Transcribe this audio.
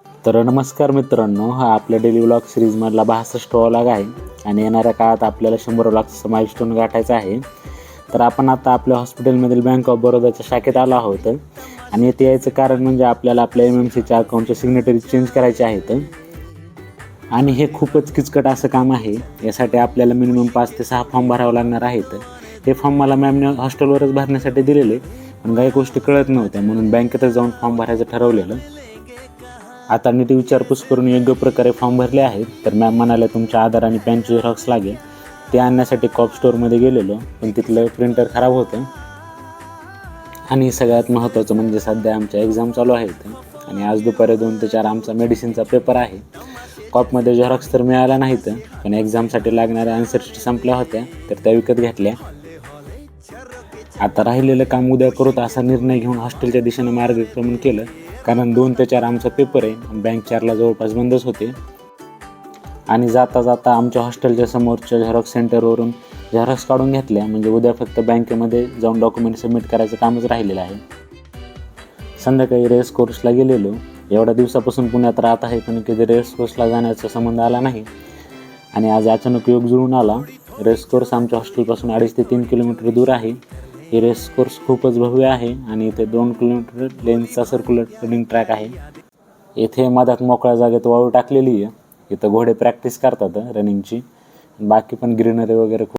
तर नमस्कार मित्रांनो, हा आपल्या डेली व्लॉग सिरीजमधला 62वा व्लॉग आहे आणि येणाऱ्या काळात आपल्याला 100 व्लॉगचा माइलस्टोन गाठायचा आहे. तर आपण आता आपल्या हॉस्पिटलमधील बँक ऑफ बरोडाच्या शाखेत आलो आहोत आणि इथे यायचं कारण म्हणजे आपल्याला आपल्या MMCच्या अकाउंटचे सिग्नेचरी चेंज करायचे आहेत आणि हे खूपच किचकट असं काम आहे. यासाठी आपल्याला मिनिमम 5 ते 6 फॉर्म भरावे लागणार आहेत. हे फॉर्म मला मॅमने हॉस्टेलवरच भरण्यासाठी दिलेले, पण काही गोष्टी कळत नव्हत्या म्हणून बँकेतच जाऊन फॉर्म भरायचं ठरवलेलं. आता नीट विचारपूस करून योग्य प्रकारे फॉर्म भरले आहेत. तर मॅम म्हणाले तुमच्या आधार आणि पॅनची झेरॉक्स लागेल. ते आणण्यासाठी कॉप स्टोअरमध्ये गेलेलो, पण तिथलं प्रिंटर खराब होतं आणि सगळ्यात महत्त्वाचं म्हणजे सध्या आमच्या एक्झाम चालू आहेत आणि आज दुपारी 2 ते 4 आमचा मेडिसिनचा पेपर आहे. कॉपमध्ये झेरॉक्स तर मिळाला नाहीत, पण एक्झामसाठी लागणाऱ्या आन्सर शीट संपल्या होत्या तर त्या विकत घेतल्या. आता राहिलेलं काम उद्या करूत असा निर्णय घेऊन हॉस्टेलच्या दिशेनं मार्गक्रमण केलं, कारण 2 ते 4 आमचा पेपर आहे. बँक 4ला जवळपास बंदच होते आणि जाता जाता आमच्या हॉस्टेलच्या समोरच्या झेरॉक्स सेंटरवरून झेरॉक्स काढून घेतल्या, म्हणजे उद्या फक्त बँकेमध्ये जाऊन डॉक्युमेंट सबमिट करायचं कामच राहिलेलं आहे. संध्याकाळी रेस कोर्सला गेलेलो. एवढ्या दिवसापासून पुण्यात राहत आहे, पण कधी रेस कोर्सला जाण्याचा संबंध आला नाही आणि आज अचानक योग जुळून आला. रेस कोर्स आमच्या हॉस्टेलपासून 2.5 ते 3 किलोमीटर दूर आहे. हे रेस कोर्स खूपच भव्य आहे आणि इथे 2 किलोमीटर लेन्थचा सर्क्युलर रनिंग ट्रॅक आहे. येथे मधात मोकळ्या जागेत वाळू टाकलेली आहे. इथं घोडे प्रॅक्टिस करतात रनिंगची. बाकी पण ग्रीनरी वगैरे खूप